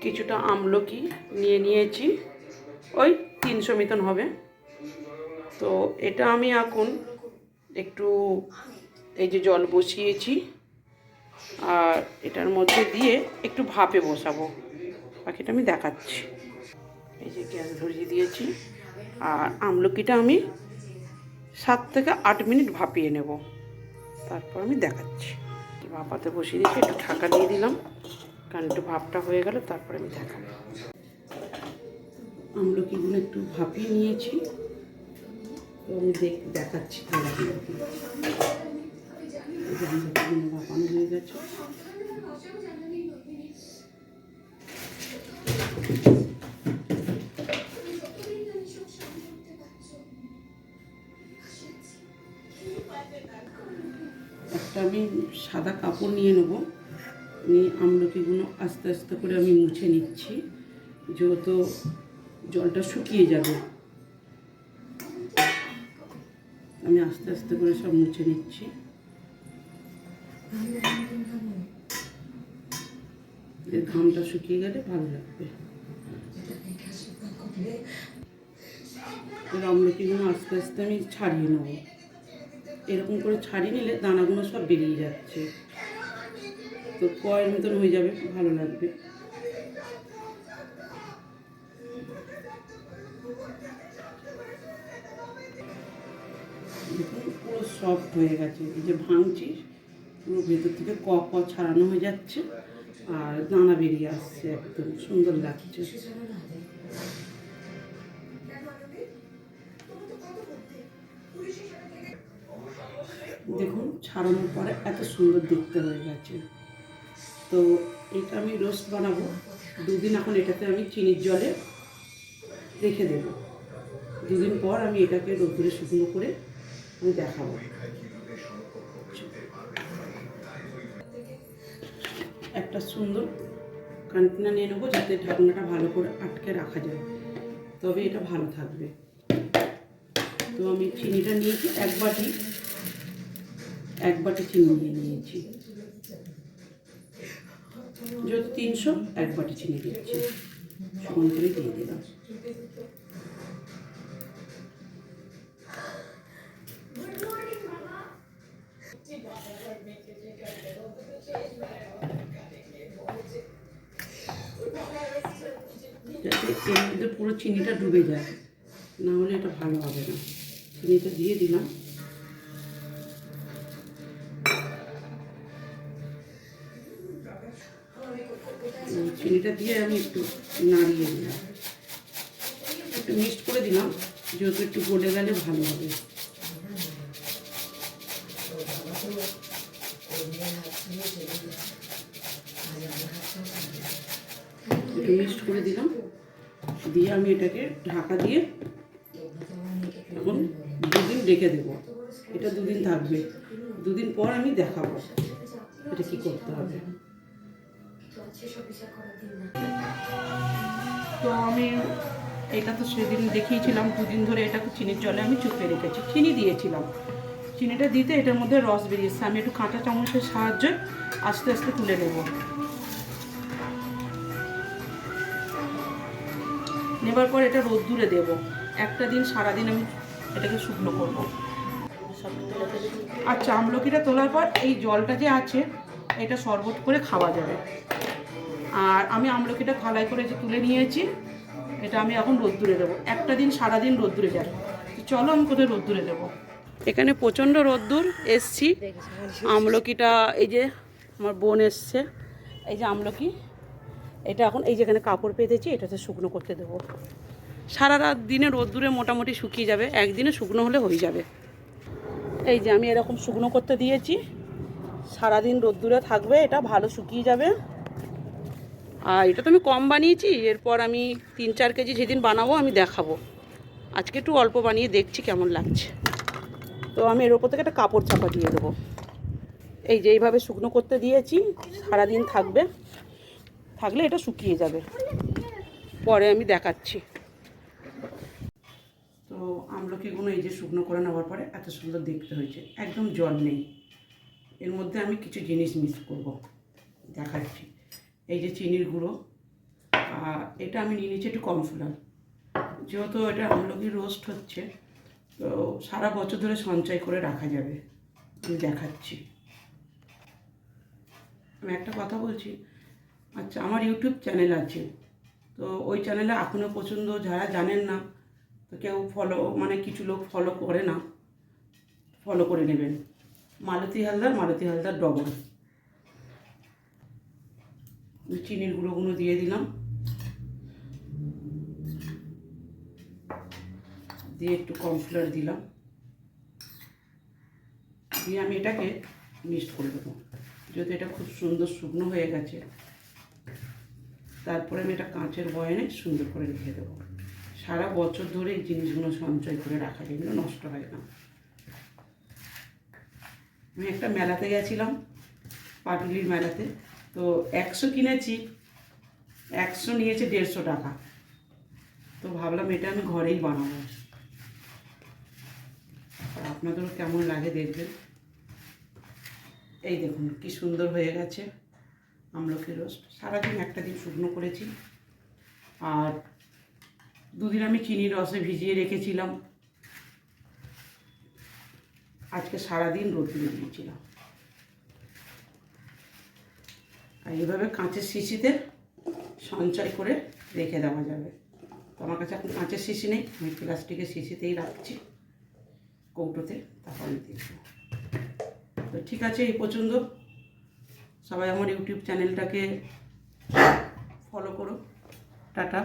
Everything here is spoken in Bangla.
কিছুটা আমলকি নিয়ে নিয়েছি, ওই 300 মতন হবে। তো এটা আমি এখন একটু এই যে জল বসিয়েছি, আর এটার মধ্যে দিয়ে একটু ভাপে বসাবো, বাকিটা আমি দেখাচ্ছি। এই যে গ্যাস ধরিয়ে দিয়েছি, আর আমলকিটা আমি 7 থেকে 8 মিনিট ভাপিয়ে নেব, তারপর আমি দেখাচ্ছি। ভাপাতে বসিয়ে দিয়েছি, একটু ঢাকা দিয়ে দিলাম, কারণ একটু ভাপটা হয়ে গেলে তারপরে আমি দেখাবো। আমলকিগুলো একটু ভাপিয়ে নিয়েছি, তো আমি দেখাচ্ছি তাহলে আমলকিগুলো ভাপানো হয়ে গেছে। একটা আমি সাদা কাপড় নিয়ে নেব, নিয়ে আমলকিগুলো আস্তে আস্তে করে আমি মুছে নিচ্ছি, যেহেতু জলটা শুকিয়ে যাবে। আমি আস্তে আস্তে করে সব মুছে নিচ্ছি। এর ঘামটা শুকিয়ে গেলে ভালো লাগবে। এর আমলকিগুলো আস্তে আস্তে আমি ছাড়িয়ে নেব। এরকম করে ছাড়িয়ে নিলে দানাগুলো সব বেরিয়ে যাচ্ছে, তো কয়ের মতন হয়ে যাবে, ভালো লাগবে। দেখুন পুরো সফট হয়ে গেছে, এই যে ভাঙছি পুরো ভেতর থেকে ক ছাড়ানো হয়ে যাচ্ছে, আর দানা বেরিয়ে আসছে, একদম সুন্দর লাগছে। দেখুন ছাড়ানোর পরে এত সুন্দর দেখতে হয়ে গেছে। তো এটা আমি রোস্ট বানাবো 2 দিন। এখন এটাকে আমি চিনির জলে রেখে দেব, 2 দিন পর আমি এটাকে রোদ্দুরে শুকনো করে আমি দেখাবো। একটা সুন্দর কন্টেনার নিয়ে নেবো, যাতে ঢাকনাটা ভালো করে আটকে রাখা যায়, তবে এটা ভালো থাকবে। তো আমি চিনিটা নিয়েছি 1 বাটি, 1 বাটি চিনি নিয়ে নিয়েছি, যেহেতু 300 1 বাটি চিনি দিচ্ছি, সমান করে দিয়ে দিলাম। যাতে এর মধ্যে পুরো চিনিটা ডুবে যায়, না হলে এটা ভালো হবে না। চিনিটা দিয়ে দিলাম। চিনিটা দিয়ে আমি একটু নাড়িয়ে দিলাম, একটু মিক্সড করে দিলাম, যেহেতু একটু গলে গেলে ভালো হবে। একটু মিক্সড করে দিলাম, দিয়ে আমি এটাকে ঢাকা দিয়ে এখন 2 দিন রেখে দেবো। এটা 2 দিন থাকবে, 2 দিন পর আমি দেখাবো এটা কি করতে হবে। তো আমি এটা তো সেদিন দেখিয়েছিলাম, 2 দিন ধরে এটাকে চিনির জলে আমি চুপে রেখেছি, চিনি দিয়েছিলাম। চিনিটা দিতে এটার মধ্যে রস বেরিয়েছে, আমি একটু কাঁটা চামচের সাহায্যে আস্তে আস্তে তুলে নেব। নেবার পর এটা রোদ্দুরে দেব, একটা দিন সারাদিন আমি এটাকে শুকনো করব। আচ্ছা, আমলকিটা তোলার পর এই জলটা যে আছে এটা শরবত করে খাওয়া যাবে। আর আমি আমলকিটা থালায় করে যে তুলে নিয়েছি, এটা আমি এখন রোদ্দুরে দেবো, একটা দিন সারাদিন রোদ্দুরে যাবে। চলো আমি কোথায় রোদ্দুরে দেবো। এখানে প্রচণ্ড রোদ্দুর এসছি, আমলকিটা এই যে আমার বোন এসছে, এই যে আমলকি, এটা এখন এই যেখানে কাপড় পেতেছি এটাতে শুকনো করতে দেবো। সারা রাত দিনে রোদ্দুরে মোটামুটি শুকিয়ে যাবে, একদিনে শুকনো হলে হয়ে যাবে। এই যে আমি এরকম শুকনো করতে দিয়েছি, সারাদিন রোদ্দুরে থাকবে, এটা ভালো শুকিয়ে যাবে। আর এটা তো আমি কম বানিয়েছি, এরপর আমি 3-4 কেজি যেদিন বানাবো আমি দেখাবো। আজকে একটু অল্প বানিয়ে দেখছি কেমন লাগছে। তো আমি এর ওপর থেকে একটা কাপড় চাপা দিয়ে দেবো। এই যে এইভাবে শুকনো করতে দিয়েছি, সারাদিন থাকবে, থাকলে এটা শুকিয়ে যাবে, পরে আমি দেখাচ্ছি। তো আমলকিগুলো এই যে শুকনো করে নেওয়ার পরে এত সুন্দর দেখতে হয়েছে, একদম জল নেই। এর মধ্যে আমি কিছু জিনিস মিক্স করব, দেখাচ্ছি। এই যে চিনির গুঁড়ো, আর এটা আমি নিয়ে নিচ্ছি একটু কর্নফ্লাওয়ার, যেহেতু এটা আমলকির রোস্ট হচ্ছে, তো সারা বছর ধরে সঞ্চয় করে রাখা যাবে। আমি দেখাচ্ছি। আমি একটা কথা বলছি, আচ্ছা আমার ইউটিউব চ্যানেল আছে, তো ওই চ্যানেলে এখনও পর্যন্ত যারা জানেন না, তো কেউ ফলো, মানে কিছু লোক ফলো করে না, ফলো করে নেবেন। মালতী হালদার ডবল। চিনির গুঁড়োগুলো দিয়ে দিলাম, দিয়ে একটু কর্নফ্লাওয়ার দিলাম, দিয়ে আমি এটাকে মিক্সড করে দেবো। যেহেতু এটা খুব সুন্দর শুকনো হয়ে গেছে, তারপরে আমি এটা কাঁচের বয়ামে সুন্দর করে রেখে দেবো। সারা বছর ধরে এই জিনিসগুলো সঞ্চয় করে রাখা যায়, এগুলো নষ্ট হয় না। আমি একটা মেলাতে গেছিলাম, পাটুলির মেলাতে, তো 100 কিনেছি, 100 নিয়েছে 150 টাকা। তো ভাবলাম এটা আমি ঘরেই বানাবো। আপনাদেরও কেমন লাগে দেখবেন। এই দেখুন কি সুন্দর হয়ে গেছে আমলকি রোস্ট। সারাদিন একটা দিন শুকনো করেছি, আর 2 দিন আমি চিনির রসে ভিজিয়ে রেখেছিলাম, আজকে সারাদিন রোদ্দুরে দিয়েছিলাম। আর এইভাবে কাঁচের শিশিতে সঞ্চয় করে রেখে দেওয়া যাবে। তো আমার কাছে এখন কাঁচের শিশি নেই, আমি প্লাস্টিকের শিশিতেই রাখছি কৌটোতে, তারপর আমি দেখব। তো ঠিক আছে, এই পর্যন্ত। সবাই আমার ইউটিউব চ্যানেলটাকে ফলো করো। টাটা।